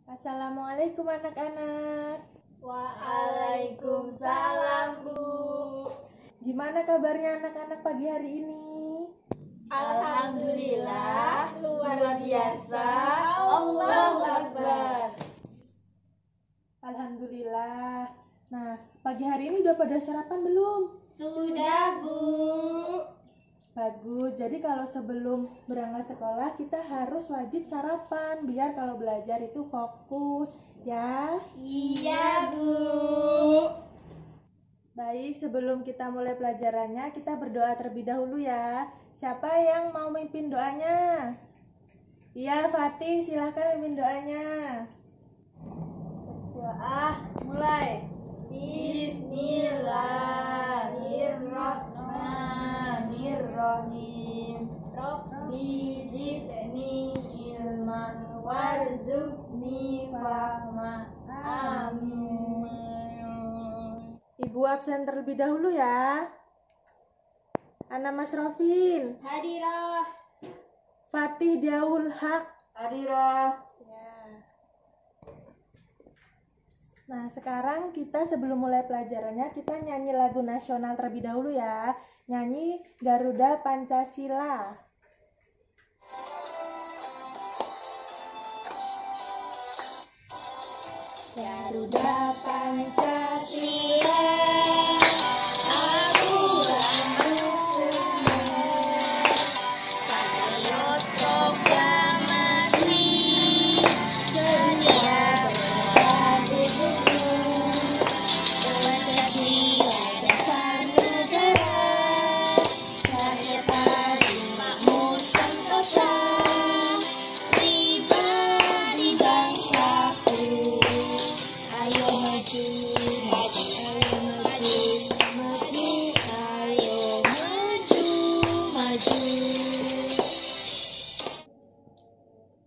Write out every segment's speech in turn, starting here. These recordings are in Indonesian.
Assalamualaikum anak-anak. Waalaikumsalam, Bu. Gimana kabarnya anak-anak pagi hari ini? Alhamdulillah, luar biasa. Allahu Akbar. Alhamdulillah. Nah, pagi hari ini udah pada sarapan belum? Sudah, Bu. Bagus. Jadi kalau sebelum berangkat sekolah kita harus wajib sarapan biar kalau belajar itu fokus, ya. Iya, Bu. Baik, sebelum kita mulai pelajarannya, kita berdoa terlebih dahulu ya. Siapa yang mau mimpin doanya? Iya, Fatih, silahkan mimpin doanya. Doa mulai. Bismillahirrahmanirrahim. Rabbi zidni ilman warzuqni fahma. Amin. Ibu absen terlebih dahulu ya. Ana Masrofin, Hadirah. Fatih Diaul Haq. Hadirah. Nah, sekarang kita sebelum mulai pelajarannya, kita nyanyi lagu nasional terlebih dahulu ya. Nyanyi Garuda Pancasila. Garuda Pancasila.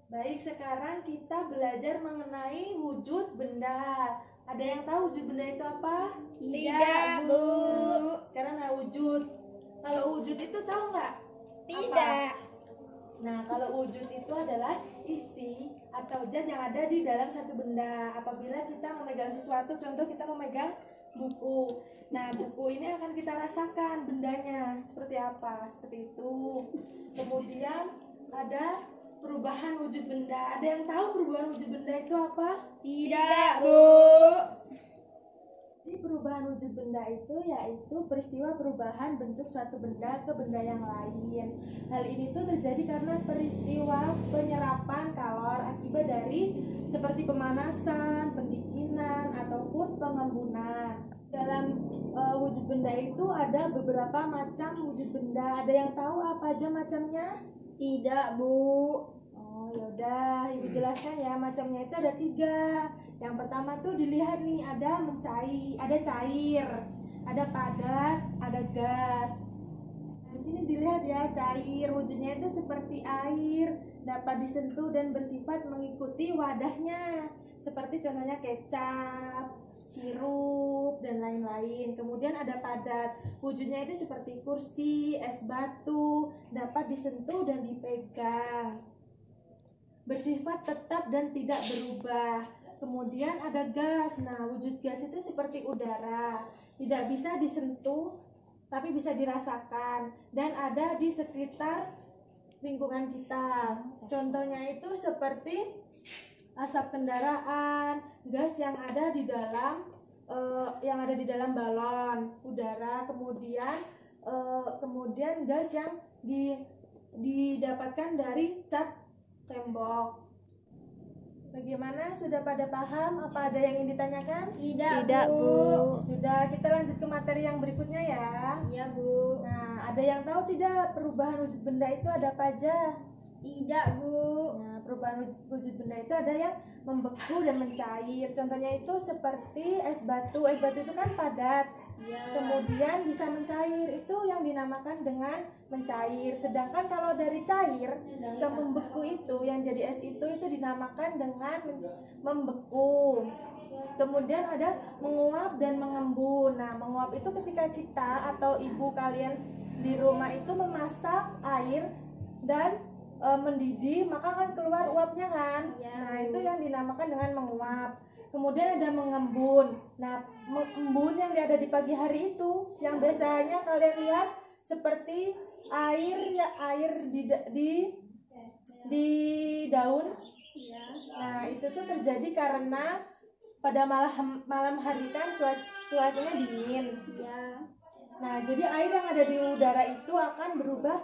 Baik, sekarang kita belajar mengenai wujud benda. Ada yang tahu wujud benda itu apa? Tidak, Bu. Sekarang wujud. Kalau wujud itu tahu nggak? Tidak. Apa? Nah, kalau wujud itu adalah isi atau zat yang ada di dalam satu benda. Apabila kita memegang sesuatu, contoh kita memegang buku. Nah, buku ini akan kita rasakan bendanya seperti apa, seperti itu. Kemudian ada perubahan wujud benda. Ada yang tahu perubahan wujud benda itu apa? Tidak, Bu. Jadi perubahan wujud benda itu yaitu peristiwa perubahan bentuk suatu benda ke benda yang lain. Hal ini tuh terjadi karena peristiwa penyerapan kalor akibat dari seperti pemanasan, pendinginan, ataupun pengembunan. Dalam wujud benda itu ada beberapa macam wujud benda. Ada yang tahu apa aja macamnya? Tidak, Bu. Oh, yaudah, Ibu jelaskan ya. Macamnya itu ada 3. Yang pertama tuh dilihat nih, ada cair, ada padat, ada gas. Di sini dilihat ya, cair wujudnya itu seperti air, dapat disentuh dan bersifat mengikuti wadahnya. Seperti contohnya kecap, sirup, dan lain-lain. Kemudian ada padat, wujudnya itu seperti kursi, es batu, dapat disentuh dan dipegang. Bersifat tetap dan tidak berubah. Kemudian ada gas. Nah, wujud gas itu seperti udara, tidak bisa disentuh tapi bisa dirasakan dan ada di sekitar lingkungan kita. Contohnya itu seperti asap kendaraan, gas yang ada di dalam balon udara, kemudian gas yang didapatkan dari cat tembok. Bagaimana? Sudah pada paham? Apa ada yang ingin ditanyakan? Tidak, Bu. Sudah, kita lanjut ke materi yang berikutnya ya. Iya, Bu. Nah, ada yang tahu tidak perubahan wujud benda itu ada apa aja? Tidak, Bu. Nah, perubahan wujud benda itu ada yang membeku dan mencair. Contohnya itu seperti es batu. Es batu itu kan padat. Ya. Kemudian bisa mencair. Itu yang dinamakan dengan mencair. Sedangkan kalau dari cair ke membeku itu, yang jadi es itu dinamakan dengan membeku. Kemudian ada menguap dan mengembun. Nah, menguap itu ketika kita atau ibu kalian di rumah itu memasak air dan mendidih, maka akan keluar uapnya kan. Iya, Nah, Bu. itu yang dinamakan dengan menguap. Kemudian ada mengembun. Nah, mengembun yang ada di pagi hari itu, yang biasanya kalian lihat seperti air ya, air di daun. Iya. Nah, itu tuh terjadi karena pada malam hari kan cuacanya dingin. Iya. Nah, jadi air yang ada di udara itu akan berubah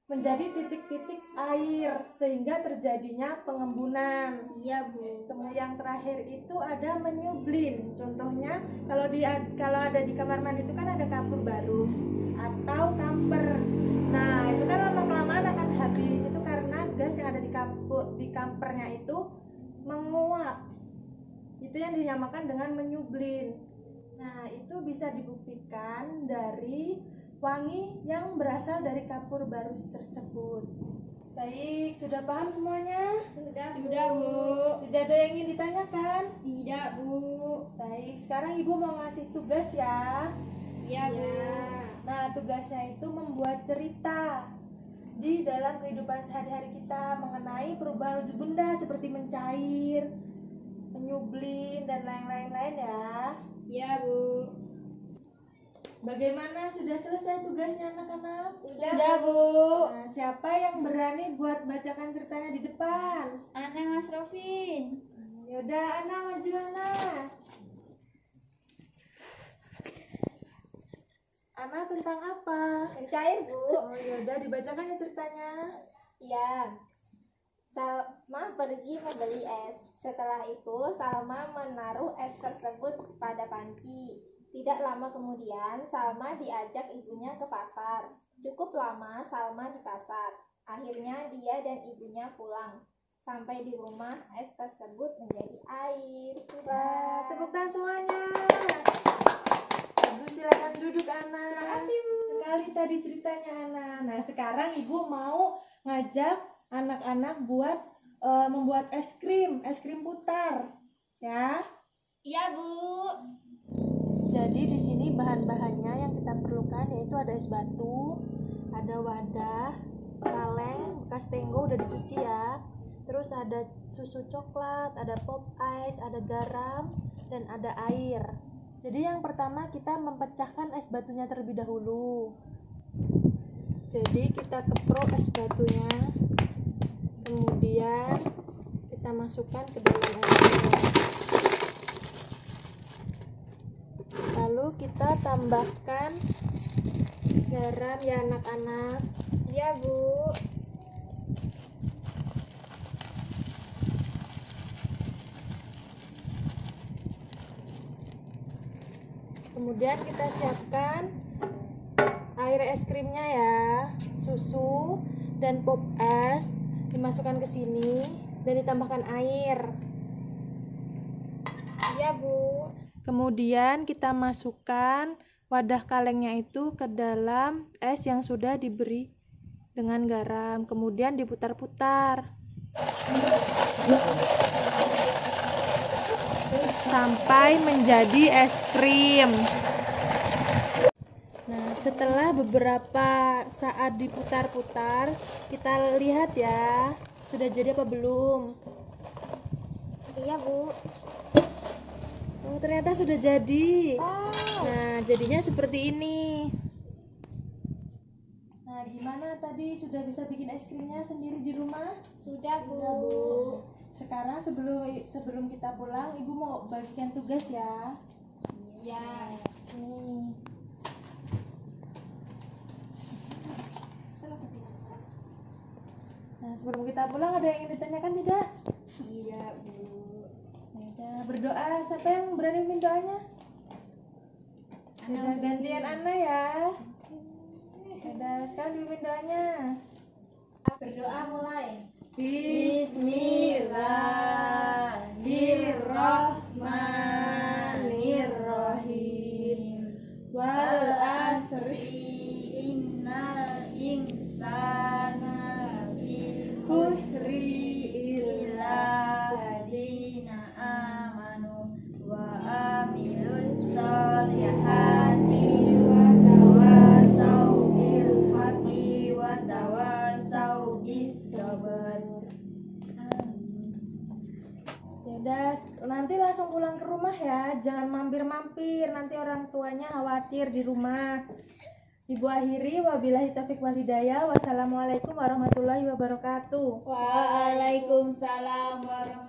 menjadi titik-titik air sehingga terjadinya pengembunan. Iya, Bu. Kemudian yang terakhir itu ada menyublin. Contohnya kalau ada di kamar mandi itu kan ada kapur barus atau kamper. Nah, itu kan lama-kelamaan akan habis itu karena gas yang ada di kampernya itu menguap. Itu yang dinamakan dengan menyublin. Nah, itu bisa dibuktikan dari wangi yang berasal dari kapur barus tersebut. Baik, sudah paham semuanya? Sudah, Bu. Tidak ada yang ingin ditanyakan? Tidak, Bu. Baik, sekarang Ibu mau ngasih tugas ya. Iya, Bu. Nah, tugasnya itu membuat cerita di dalam kehidupan sehari-hari kita mengenai perubahan wujud benda seperti mencair, menyublin, dan lain-lain ya. Iya, Bu. Bagaimana, sudah selesai tugasnya anak-anak? Sudah, Bu. Nah, siapa yang berani buat bacakan ceritanya di depan? Ana, Mas Rovin. Yaudah, Ana, maju Ana. Ana, tentang apa? Mencair, Bu. Oh, yaudah, dibacakan ya ceritanya. Iya. Salma pergi membeli es. Setelah itu, Salma menaruh es tersebut pada panci. Tidak lama kemudian, Salma diajak ibunya ke pasar. Cukup lama Salma di pasar. Akhirnya dia dan ibunya pulang. Sampai di rumah, es tersebut menjadi air. Wah, tepuk tangan semuanya. Ibu silakan duduk, Ana. Terima kasih, Bu. Sekali tadi ceritanya, Ana. Nah, sekarang Ibu mau ngajak anak-anak buat membuat es krim putar, ya. Iya, Bu. Jadi di sini bahan-bahannya yang kita perlukan yaitu ada es batu, ada wadah, kaleng bekas tenggo udah dicuci ya. Terus ada susu coklat, ada pop ice, ada garam, dan ada air. Jadi yang pertama kita mempecahkan es batunya terlebih dahulu. Jadi kita keprok es batunya, kemudian kita masukkan ke dalam air. Lalu kita tambahkan garam ya anak-anak. Iya, Bu. Kemudian kita siapkan air es krimnya ya, susu dan pop es dimasukkan ke sini dan ditambahkan air. Iya, Bu. Kemudian kita masukkan wadah kalengnya itu ke dalam es yang sudah diberi dengan garam, kemudian diputar-putar sampai menjadi es krim. Nah, setelah beberapa saat diputar-putar, kita lihat ya, sudah jadi apa belum? Iya, Bu. Oh, ternyata sudah jadi. Wow. Nah, jadinya seperti ini. Nah, gimana tadi sudah bisa bikin es krimnya sendiri di rumah? Sudah, Bu. Sekarang sebelum kita pulang, Ibu mau bagikan tugas ya. Iya. Nih. Nah, sebelum kita pulang ada yang ingin ditanyakan tidak? Tidak, Bu. Udah, berdoa. Siapa yang berani mimpin doanya? Udah, gantian Ana ya. Udah, sekarang dipimpin doanya. Berdoa mulai. Bismillahirrahmanirrahim. Wal asri Innal insana husri illa ladina amanu wa amilus solihati wa tawasau bil haqqi wa tawasau bis sabr. nanti langsung pulang ke rumah ya, jangan mampir-mampir, nanti orang tuanya khawatir di rumah. Ibu akhiri, wabillahi taufiq wal hidayah. Wassalamualaikum warahmatullahi wabarakatuh. Waalaikumsalam warahmatullahi